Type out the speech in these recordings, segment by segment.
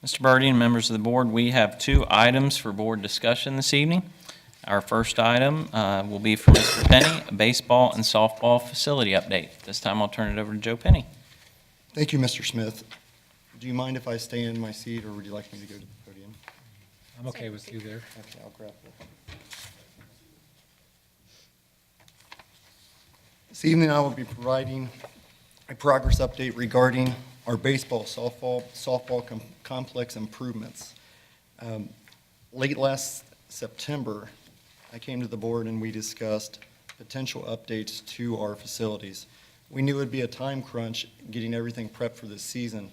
Mr. Birdie and members of the board, we have 2 items for board discussion this evening. Our first item will be for Mr. Penny, a baseball and softball facility update. This time I'll turn it over to Joe Penny. Thank you, Mr. Smith. Do you mind if I stay in my seat, or would you like me to go to the podium? I'm okay with you there. Okay, I'll grab it. This evening I will be providing a progress update regarding our baseball, softball complex improvements. Late last September, I came to the board and we discussed potential updates to our facilities. We knew it would be a time crunch getting everything prepped for this season,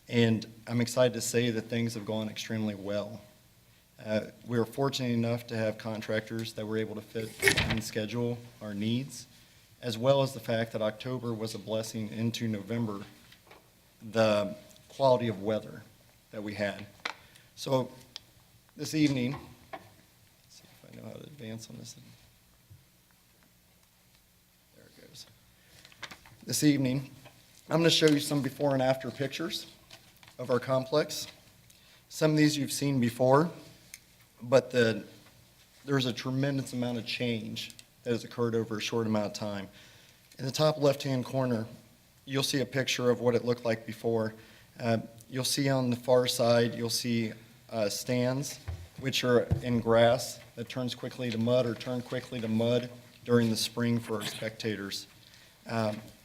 and I'm excited to say that things have gone extremely well. We were fortunate enough to have contractors that were able to fit and schedule our needs, as well as the fact that October was a blessing into November, the quality of weather that we had. So this evening, let's see if I know how to advance on this. There it goes. This evening, I'm going to show you some before and after pictures of our complex. Some of these you've seen before, but there's a tremendous amount of change that has occurred over a short amount of time. In the top left-hand corner, you'll see a picture of what it looked like before. You'll see on the far side, you'll see stands, which are in grass that turns quickly to mud or turn quickly to mud during the spring for our spectators.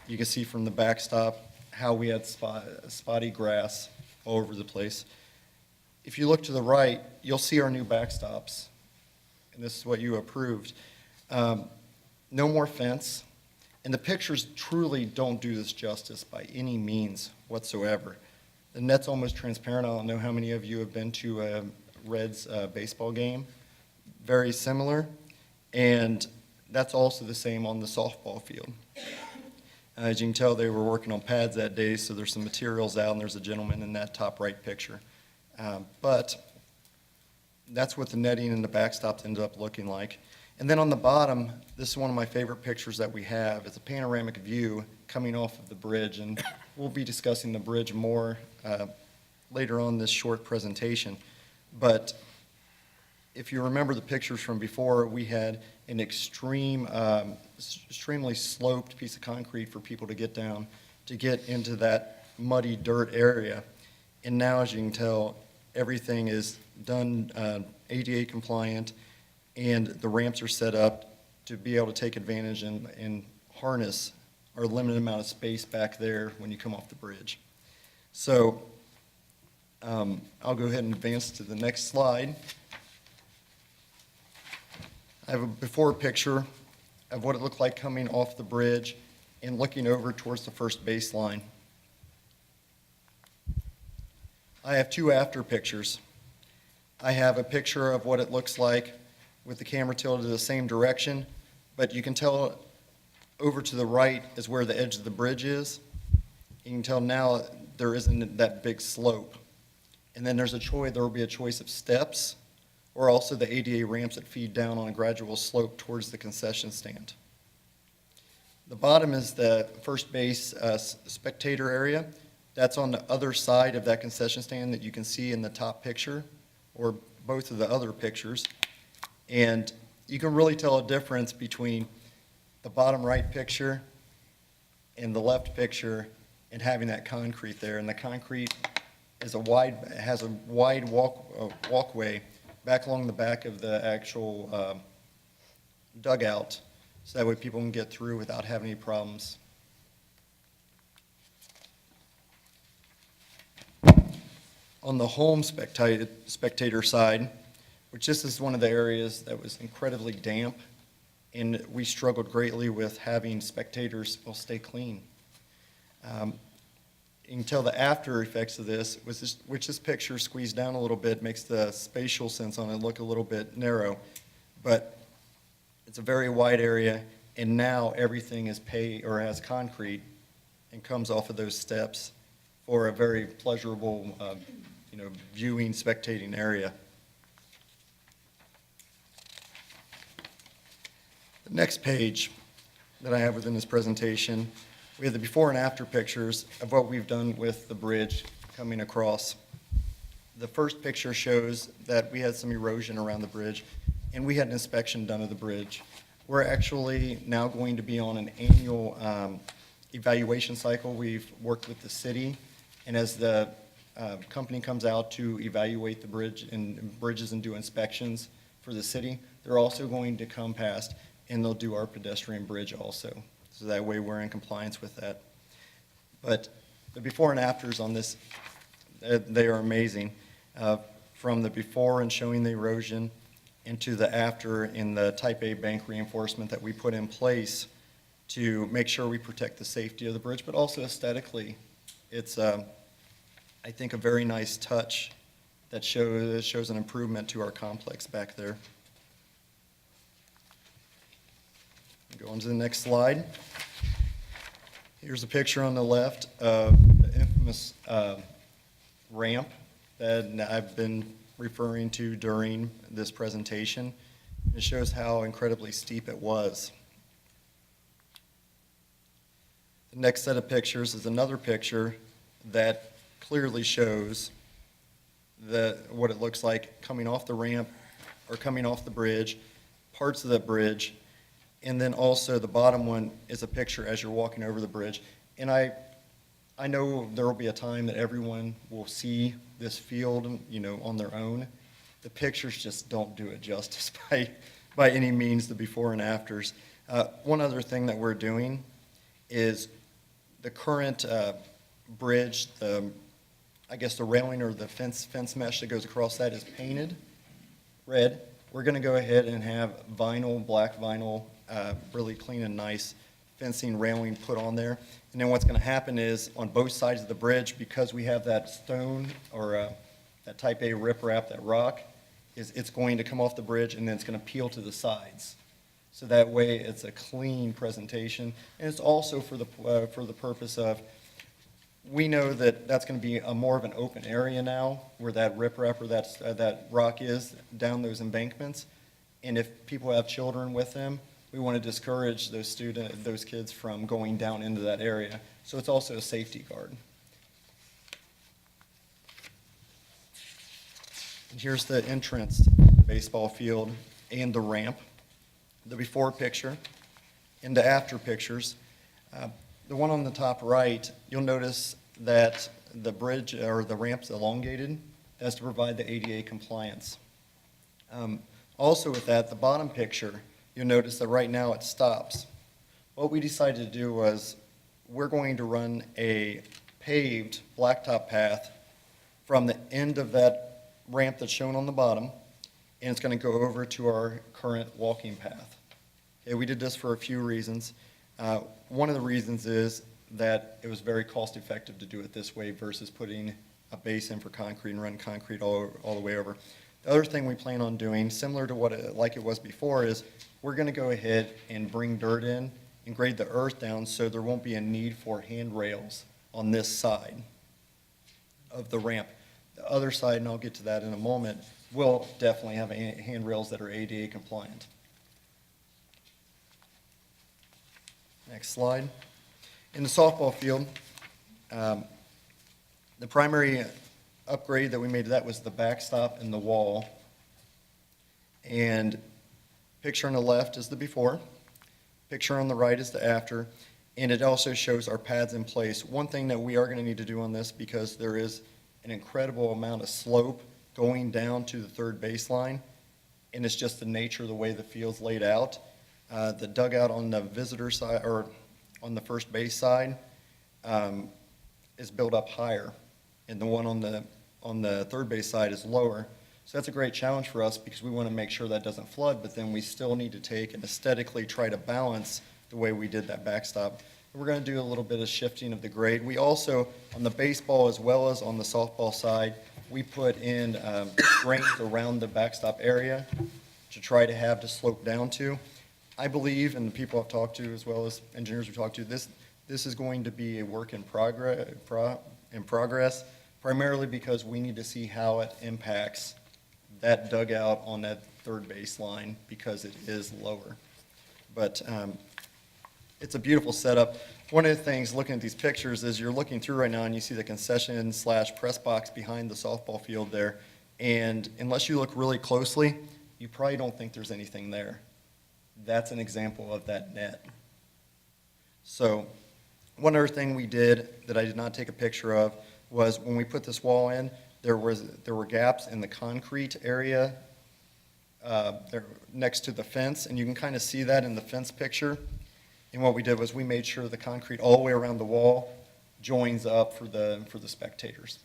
You can see from the backstop how we had spotty grass all over the place. If you look to the right, you'll see our new backstops, and this is what you approved. No more fence, and the pictures truly don't do this justice by any means whatsoever. The net's almost transparent. I don't know how many of you have been to a Reds baseball game. Very similar, and that's also the same on the softball field. As you can tell, they were working on pads that day, so there's some materials out, and there's a gentleman in that top right picture. But that's what the netting and the backstops ended up looking like. And then on the bottom, this is one of my favorite pictures that we have. It's a panoramic view coming off of the bridge, and we'll be discussing the bridge more later on this short presentation. But if you remember the pictures from before, we had an extremely sloped piece of concrete for people to get down, to get into that muddy dirt area. And now, as you can tell, everything is done ADA compliant, and the ramps are set up to be able to take advantage and harness our limited amount of space back there when you come off the bridge. So I'll go ahead and advance to the next slide. I have a before picture of what it looked like coming off the bridge and looking over towards the first baseline. I have 2 after pictures. I have a picture of what it looks like with the camera tilted the same direction, but you can tell over to the right is where the edge of the bridge is. You can tell now there isn't that big slope. And then there will be a choice of steps or also the ADA ramps that feed down on a gradual slope towards the concession stand. The bottom is the first base spectator area. That's on the other side of that concession stand that you can see in the top picture, or both of the other pictures. And you can really tell a difference between the bottom right picture and the left picture and having that concrete there. And the concrete has a wide walkway back along the back of the actual dugout, so that way people can get through without having any problems. On the home spectator side, which this is one of the areas that was incredibly damp, and we struggled greatly with having spectators stay clean. You can tell the after effects of this, which this picture squeezed down a little bit, makes the spatial sense on it look a little bit narrow, but it's a very wide area, and now everything is has concrete and comes off of those steps for a very pleasurable viewing, spectating area. The next page that I have within this presentation, we have the before and after pictures of what we've done with the bridge coming across. The first picture shows that we had some erosion around the bridge, and we had an inspection done of the bridge. We're actually now going to be on an annual evaluation cycle. We've worked with the city, and as the company comes out to evaluate the bridge and bridges and do inspections for the city, they're also going to come past and they'll do our pedestrian bridge also. So that way we're in compliance with that. But the before and afters on this, they are amazing. From the before and showing the erosion into the after in the type A bank reinforcement that we put in place to make sure we protect the safety of the bridge, but also aesthetically. It's, I think, a very nice touch that shows an improvement to our complex back there. Go on to the next slide. Here's a picture on the left of the infamous ramp that I've been referring to during this presentation. It shows how incredibly steep it was. The next set of pictures is another picture that clearly shows what it looks like coming off the ramp or coming off the bridge, parts of the bridge, and then also the bottom one is a picture as you're walking over the bridge. And I know there will be a time that everyone will see this field, you know, on their own. The pictures just don't do it justice by any means, the before and afters. One other thing that we're doing is the current bridge, I guess the railing or the fence mesh that goes across that is painted red. We're going to go ahead and have vinyl, black vinyl, really clean and nice fencing railing put on there. And then what's going to happen is on both sides of the bridge, because we have that stone or that type A riprap, that rock, it's going to come off the bridge and then it's going to peel to the sides. So that way it's a clean presentation. And it's also for the purpose of, we know that that's going to be more of an open area now where that riprap or that rock is down those embankments. And if people have children with them, we want to discourage those kids from going down into that area. So it's also a safety guard. And here's the entrance to the baseball field and the ramp, the before picture and the after pictures. The one on the top right, you'll notice that the bridge or the ramp's elongated. That's to provide the ADA compliance. Also with that, the bottom picture, you'll notice that right now it stops. What we decided to do was we're going to run a paved blacktop path from the end of that ramp that's shown on the bottom, and it's going to go over to our current walking path. Okay, we did this for a few reasons. One of the reasons is that it was very cost effective to do it this way versus putting a base in for concrete and run concrete all the way over. The other thing we plan on doing, similar to like it was before, is we're going to go ahead and bring dirt in and grade the earth down so there won't be a need for handrails on this side of the ramp. The other side, and I'll get to that in a moment, will definitely have handrails that are ADA compliant. Next slide. In the softball field, the primary upgrade that we made to that was the backstop and the wall. And picture on the left is the before, picture on the right is the after, and it also shows our pads in place. One thing that we are going to need to do on this, because there is an incredible amount of slope going down to the third baseline, and it's just the nature of the way the field's laid out. The dugout on the visitor side, or on the first base side, is built up higher, and the one on the third base side is lower. So that's a great challenge for us because we want to make sure that doesn't flood, but then we still need to take and aesthetically try to balance the way we did that backstop. And we're going to do a little bit of shifting of the grade. We also, on the baseball as well as on the softball side, we put in drains around the backstop area to try to have to slope down to. I believe, and the people I've talked to as well as engineers we've talked to, this is going to be a work in progress, primarily because we need to see how it impacts that dugout on that third baseline because it is lower. But It's a beautiful setup. One of the things, looking at these pictures, is you're looking through right now and you see the concession/press box behind the softball field there. And unless you look really closely, you probably don't think there's anything there. That's an example of that net. So one other thing we did that I did not take a picture of was when we put this wall in, there were gaps in the concrete area there next to the fence, and you can kind of see that in the fence picture. And what we did was we made sure the concrete all the way around the wall joins up for the spectators.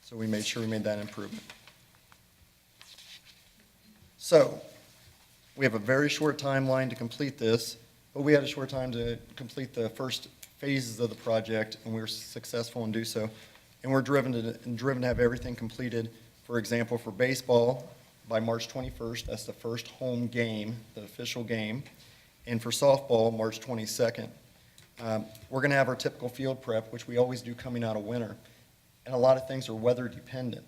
So we made sure we made that improvement. So we have a very short timeline to complete this, but we had a short time to complete the first phases of the project, and we were successful in doing so. And we're driven to have everything completed. For example, for baseball, by March 21st, that's the first home game, the official game. And for softball, March 22nd. We're going to have our typical field prep, which we always do coming out of winter. And a lot of things are weather dependent.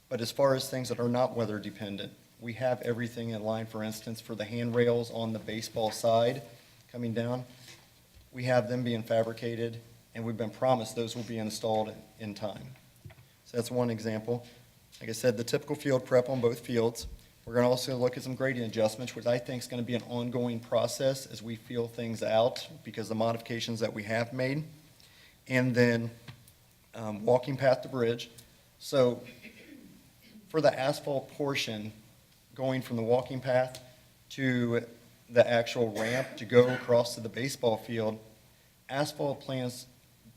But as far as things that are not weather dependent, we have everything in line. For instance, for the handrails on the baseball side coming down, we have them being fabricated, and we've been promised those will be installed in time. So that's one example. Like I said, the typical field prep on both fields. We're going to also look at some grading adjustments, which I think is going to be an ongoing process as we feel things out because of the modifications that we have made. And then walking path to bridge. So for the asphalt portion, going from the walking path to the actual ramp to go across to the baseball field, asphalt plants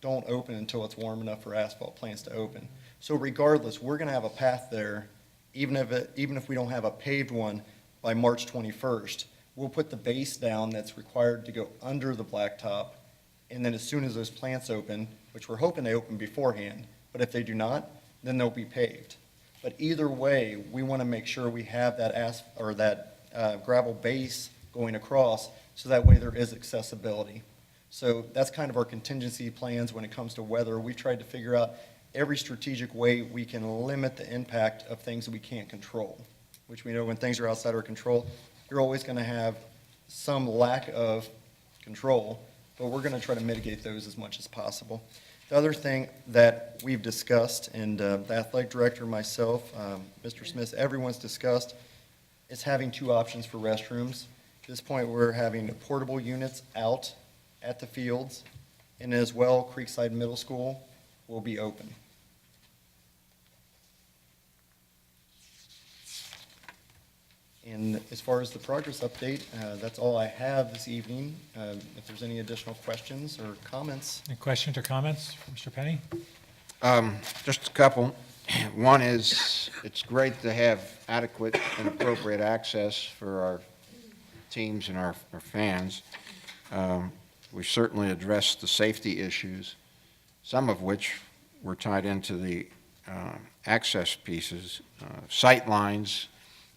don't open until it's warm enough for asphalt plants to open. So regardless, we're going to have a path there, even if we don't have a paved one by March 21st. We'll put the base down that's required to go under the blacktop, and then as soon as those plants open, which we're hoping they open beforehand, but if they do not, then they'll be paved. But either way, we want to make sure we have that gravel base going across, so that way there is accessibility. So that's kind of our contingency plans when it comes to weather. We tried to figure out every strategic way we can limit the impact of things that we can't control, which we know when things are outside our control, you're always going to have some lack of control, but we're going to try to mitigate those as much as possible. The other thing that we've discussed, and the athletic director, myself, Mr. Smith, everyone's discussed, is having two options for restrooms. At this point, we're having portable units out at the fields, and as well, Creekside Middle School will be open. And as far as the progress update, that's all I have this evening. If there's any additional questions or comments. Any questions or comments from Mr. Penny? Just a couple. One is, it's great to have adequate and appropriate access for our teams and our fans. We certainly addressed the safety issues, some of which were tied into the access pieces. Sight lines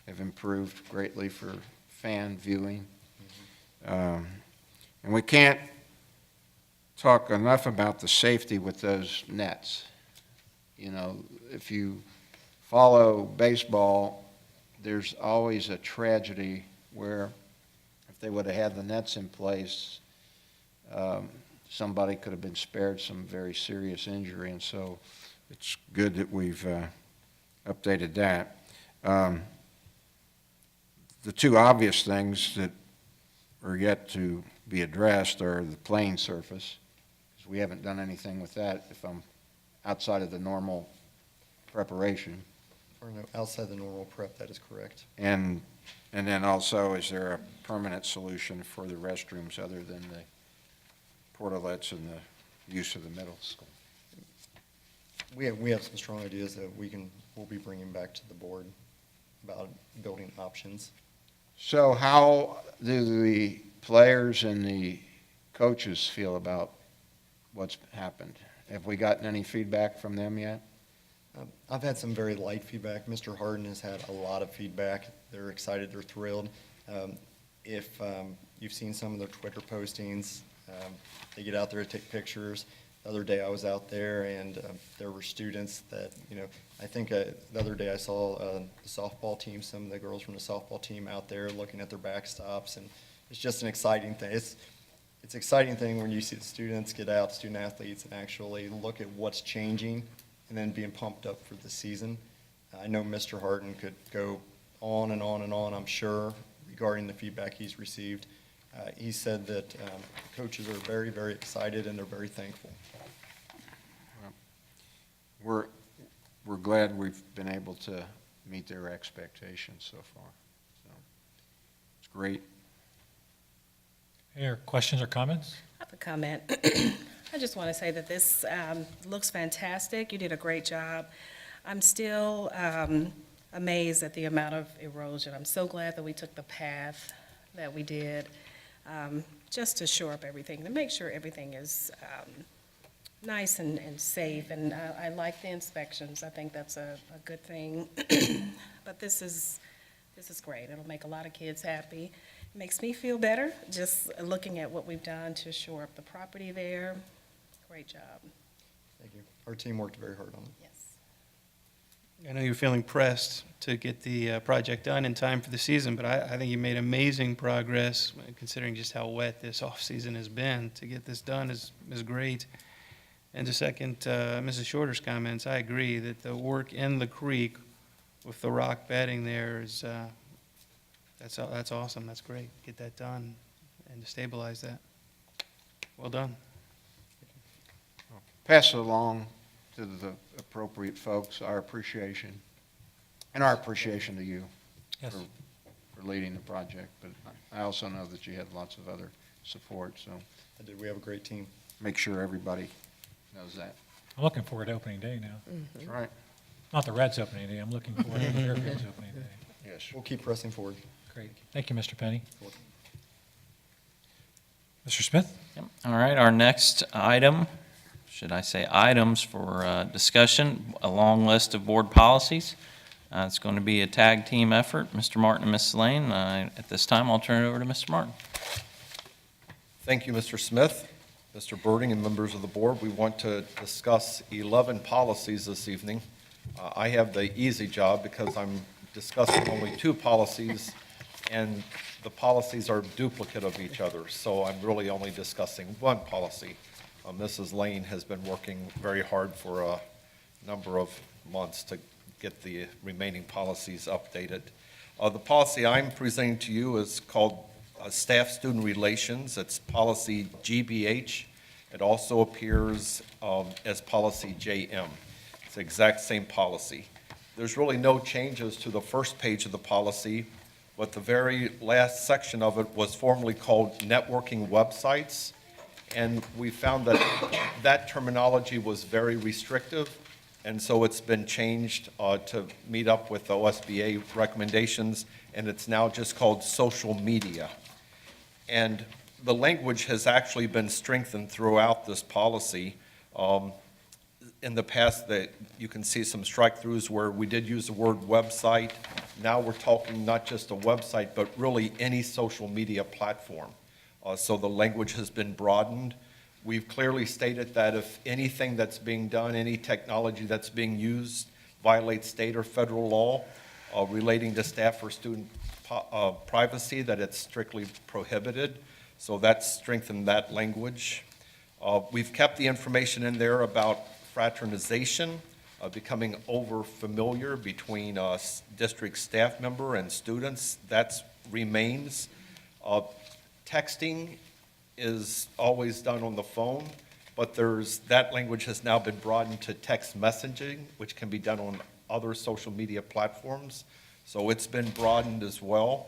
have improved greatly for fan viewing. And we can't talk enough about the safety with those nets. You know, if you follow baseball, there's always a tragedy where if they would have had the nets in place, somebody could have been spared some very serious injury, and so it's good that we've updated that. The two obvious things that are yet to be addressed are the playing surface, because we haven't done anything with that if I'm outside of the normal preparation. Or no, outside the normal prep, that is correct. And then also, is there a permanent solution for the restrooms other than the portalets and the use of the middle school? We have some strong ideas that we'll be bringing back to the board about building options. So how do the players and the coaches feel about what's happened? Have we gotten any feedback from them yet? I've had some very light feedback. Mr. Harden has had a lot of feedback. They're excited, they're thrilled. If you've seen some of their Twitter postings, they get out there to take pictures. The other day I was out there and there were students that, I think the other day I saw the softball team, some of the girls from the softball team out there looking at their backstops, and it's just an exciting thing. It's exciting thing when you see the students get out, student athletes, and actually look at what's changing and then being pumped up for the season. I know Mr. Harden could go on and on and on, I'm sure, regarding the feedback he's received. He said that coaches are very, very excited and they're very thankful. We're glad we've been able to meet their expectations so far. So it's great. Any other questions or comments? I have a comment. I just want to say that this looks fantastic. You did a great job. I'm still amazed at the amount of erosion. I'm so glad that we took the path that we did, just to shore up everything, to make sure everything is nice and safe. And I like the inspections. I think that's a good thing. But this is great. It'll make a lot of kids happy. It makes me feel better, just looking at what we've done to shore up the property there. Great job. Thank you. Our team worked very hard on it. Yes. I know you're feeling pressed to get the project done in time for the season, but I think you made amazing progress, considering just how wet this off-season has been. To get this done is great. And to second Mrs. Shorter's comments, I agree that the work in the creek with the rock bedding there is, that's awesome. That's great. Get that done and to stabilize that. Well done. Pass it along to the appropriate folks, our appreciation, and our appreciation to you Yes. for leading the project. But I also know that you had lots of other support, so I did. We have a great team. make sure everybody knows that. I'm looking forward to opening day now. That's right. Not the Reds opening day, I'm looking forward to the Fairfield's opening day. Yes. We'll keep pressing forward. Great. Thank you, Mr. Penny. Mr. Smith? Yep. All right, our next item, should I say items for discussion, a long list of board policies. It's going to be a tag team effort. Mr. Martin and Mrs. Lane, at this time, I'll turn it over to Mr. Martin. Thank you, Mr. Smith, Mr. Birding, and members of the board. We want to discuss 11 policies this evening. I have the easy job because I'm discussing only 2 policies, and the policies are duplicate of each other, so I'm really only discussing 1 policy. Mrs. Lane has been working very hard for a number of months to get the remaining policies updated. The policy I'm presenting to you is called Staff-Student Relations. It's policy GBH. It also appears as policy JM. It's the exact same policy. There's really no changes to the first page of the policy, but the very last section of it was formerly called networking websites, and we found that that terminology was very restrictive, and so it's been changed to meet up with the OSBA recommendations, and it's now just called social media. And the language has actually been strengthened throughout this policy. In the past, that you can see some strike-throughs where we did use the word website. Now we're talking not just a website, but really any social media platform. So the language has been broadened. We've clearly stated that if anything that's being done, any technology that's being used violates state or federal law relating to staff or student privacy, that it's strictly prohibited. So that's strengthened that language. We've kept the information in there about fraternization, becoming over-familiar between district staff member and students. That remains. Texting is always done on the phone, but that language has now been broadened to text messaging, which can be done on other social media platforms. So it's been broadened as well.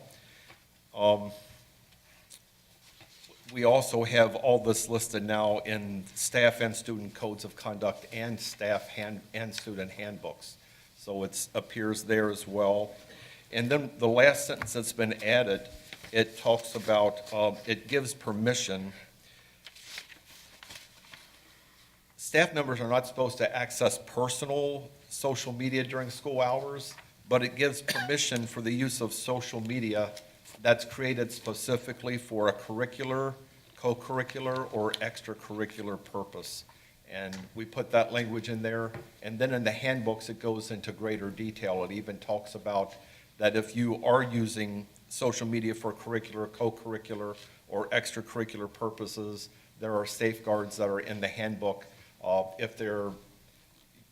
We also have all this listed now in staff and student codes of conduct and staff and student handbooks. So it appears there as well. And then the last sentence that's been added, it talks about, it gives permission. Staff members are not supposed to access personal social media during school hours, but it gives permission for the use of social media that's created specifically for a curricular, co-curricular, or extracurricular purpose. And we put that language in there. And then in the handbooks, it goes into greater detail. It even talks about that if you are using social media for curricular, co-curricular, or extracurricular purposes. There are safeguards that are in the handbook. If they're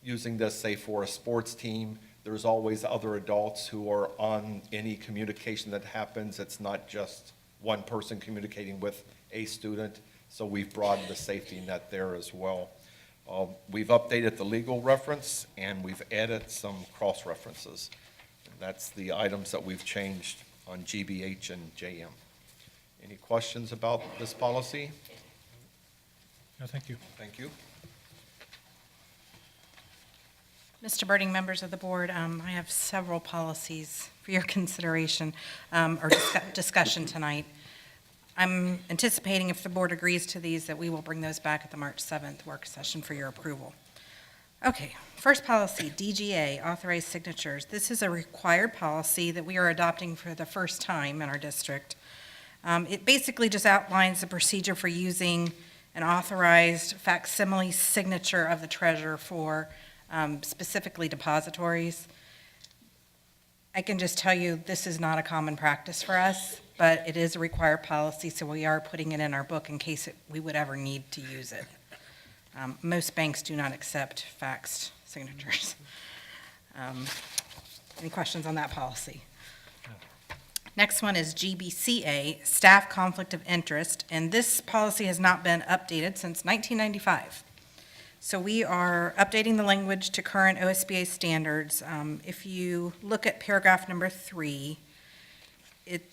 using this, say, for a sports team, there's always other adults who are on any communication that happens. It's not just one person communicating with a student, so we've broadened the safety net there as well. We've updated the legal reference, and we've added some cross-references. That's the items that we've changed on GBH and JM. Any questions about this policy? No, thank you. Thank you. Mr. Birding, members of the board, I have several policies for your consideration or discussion tonight. I'm anticipating, if the board agrees to these, that we will bring those back at the March 7th work session for your approval. Okay, first policy, DGA, authorized signatures. This is a required policy that we are adopting for the first time in our district. It basically just outlines the procedure for using an authorized facsimile signature of the treasurer for specifically depositories. I can just tell you, this is not a common practice for us, but it is a required policy, so we are putting it in our book in case we would ever need to use it. Most banks do not accept faxed signatures. Any questions on that policy? Next one is GBCA, staff conflict of interest, and this policy has not been updated since 1995. So we are updating the language to current OSBA standards. If you look at paragraph number 3,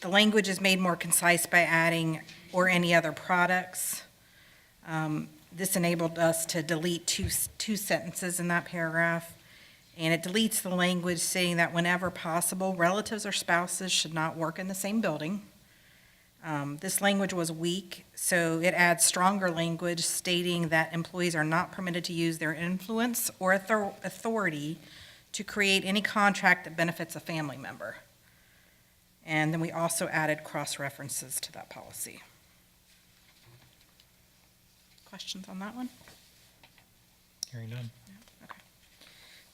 the language is made more concise by adding "or any other products." This enabled us to delete two sentences in that paragraph, and it deletes the language saying that whenever possible, relatives or spouses should not work in the same building. This language was weak, so it adds stronger language stating that employees are not permitted to use their influence or authority to create any contract that benefits a family member. And then we also added cross-references to that policy. Questions on that one? Hearing none.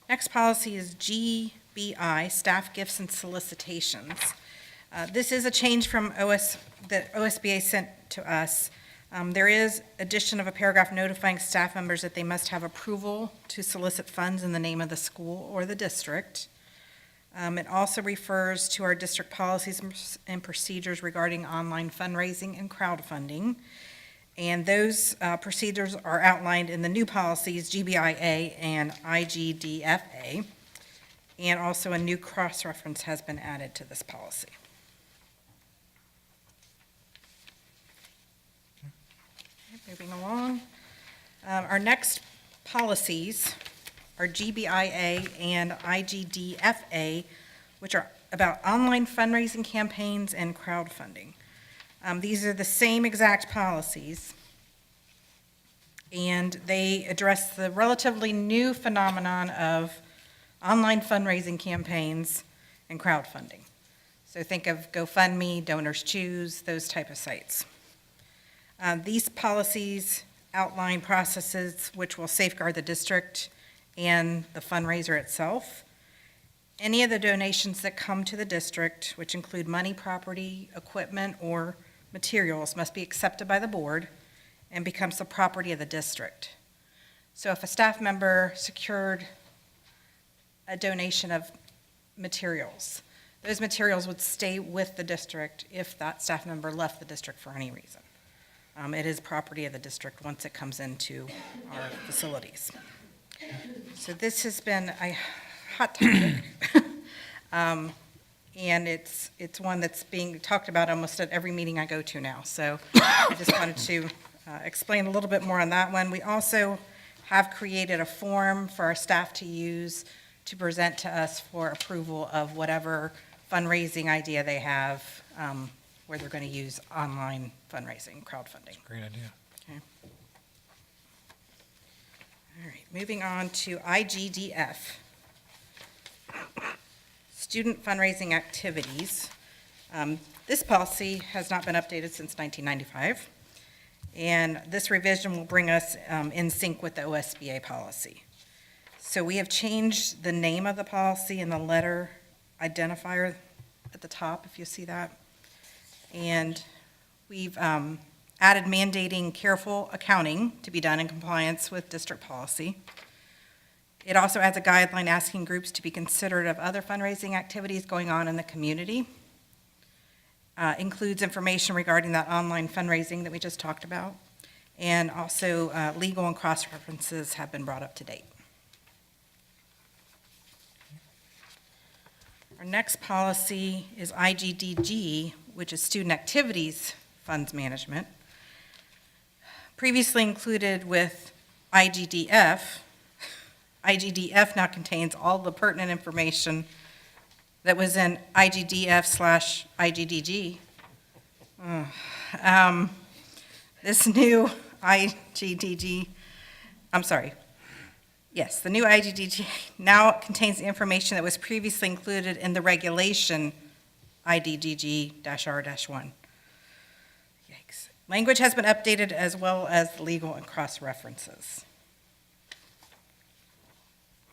Next policy is GBI, staff gifts and solicitations. This is a change from that OSBA sent to us. There is addition of a paragraph notifying staff members that they must have approval to solicit funds in the name of the school or the district. It also refers to our district policies and procedures regarding online fundraising and crowdfunding. And those procedures are outlined in the new policies, GBIA and IGDFA. And also a new cross-reference has been added to this policy. Moving along. Our next policies are GBIA and IGDFA, which are about online fundraising campaigns and crowdfunding. These are the same exact policies, and they address the relatively new phenomenon of online fundraising campaigns and crowdfunding. So think of GoFundMe, Donors Choose, those type of sites. These policies outline processes which will safeguard the district and the fundraiser itself. Any of the donations that come to the district, which include money, property, equipment, or materials, must be accepted by the board and becomes the property of the district. So if a staff member secured a donation of materials, those materials would stay with the district if that staff member left the district for any reason. It is property of the district once it comes into our facilities. So this has been a hot topic. And it's one that's being talked about almost at every meeting I go to now. So I just wanted to explain a little bit more on that one. We also have created a form for our staff to use to present to us for approval of whatever fundraising idea they have, where they're going to use online fundraising, crowdfunding. Great idea. Okay. All right, moving on to IGDF. Student fundraising activities. This policy has not been updated since 1995, and this revision will bring us in sync with the OSBA policy. So we have changed the name of the policy and the letter identifier at the top, if you see that. And we've added mandating careful accounting to be done in compliance with district policy. It also adds a guideline asking groups to be considerate of other fundraising activities going on in the community. Includes information regarding that online fundraising that we just talked about. And also legal and cross-references have been brought up to date. Our next policy is IGDG, which is Student Activities Funds Management. Previously included with IGDF, IGDF now contains all the pertinent information that was in IGDF/IGDG. This new IGDG, the new IGDG now contains the information that was previously included in the regulation IDDG-R-1. Yikes. Language has been updated as well as the legal and cross-references.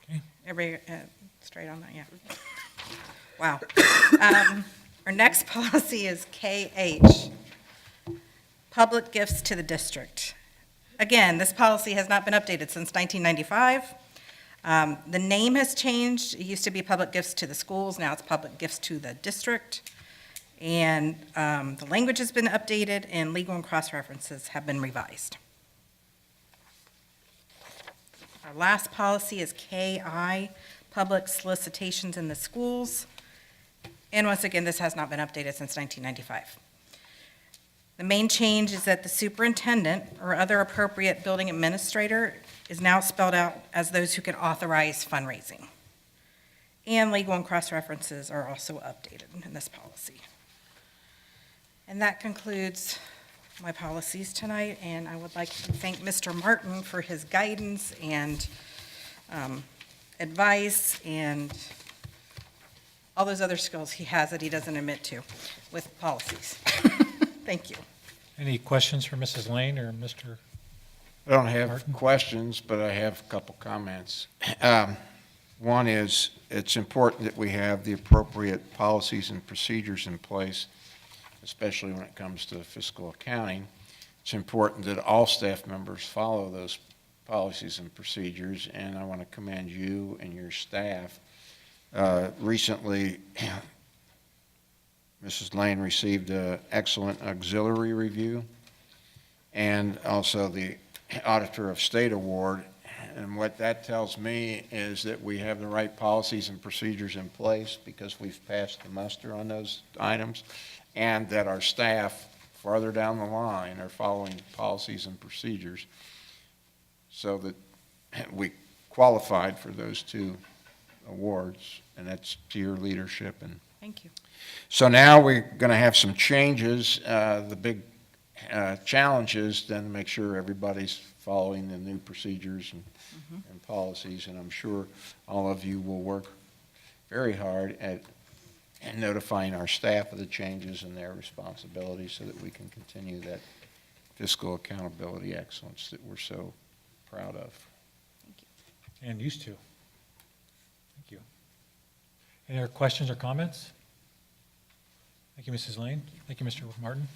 Okay. Everybody straight on that, yeah. Wow. Our next policy is KH, public gifts to the district. Again, this policy has not been updated since 1995. The name has changed. It used to be public gifts to the schools, now it's public gifts to the district. And the language has been updated and legal and cross-references have been revised. Our last policy is KI, public solicitations in the schools. And once again, this has not been updated since 1995. The main change is that the superintendent or other appropriate building administrator is now spelled out as those who can authorize fundraising. And legal and cross-references are also updated in this policy. And that concludes my policies tonight, and I would like to thank Mr. Martin for his guidance and advice and all those other skills he has that he doesn't admit to with policies. Thank you. Any questions for Mrs. Lane or Mr.? I don't have Martin? questions, but I have a couple comments. One is, it's important that we have the appropriate policies and procedures in place, especially when it comes to fiscal accounting. It's important that all staff members follow those policies and procedures, and I want to commend you and your staff. Recently, Mrs. Lane received an excellent auxiliary review and also the Auditor of State Award. And what that tells me is that we have the right policies and procedures in place because we've passed the muster on those items, and that our staff farther down the line are following policies and procedures so that we qualified for those two awards, and that's to your leadership. And Thank you. so now we're going to have some changes. The big challenge is then to make sure everybody's following the new procedures and policies, and I'm sure all of you will work very hard at notifying our staff of the changes and their responsibilities so that we can continue that fiscal accountability excellence that we're so proud of. And used to. Thank you. Any other questions or comments? Thank you, Mrs. Lane. Thank you, Mr. Martin.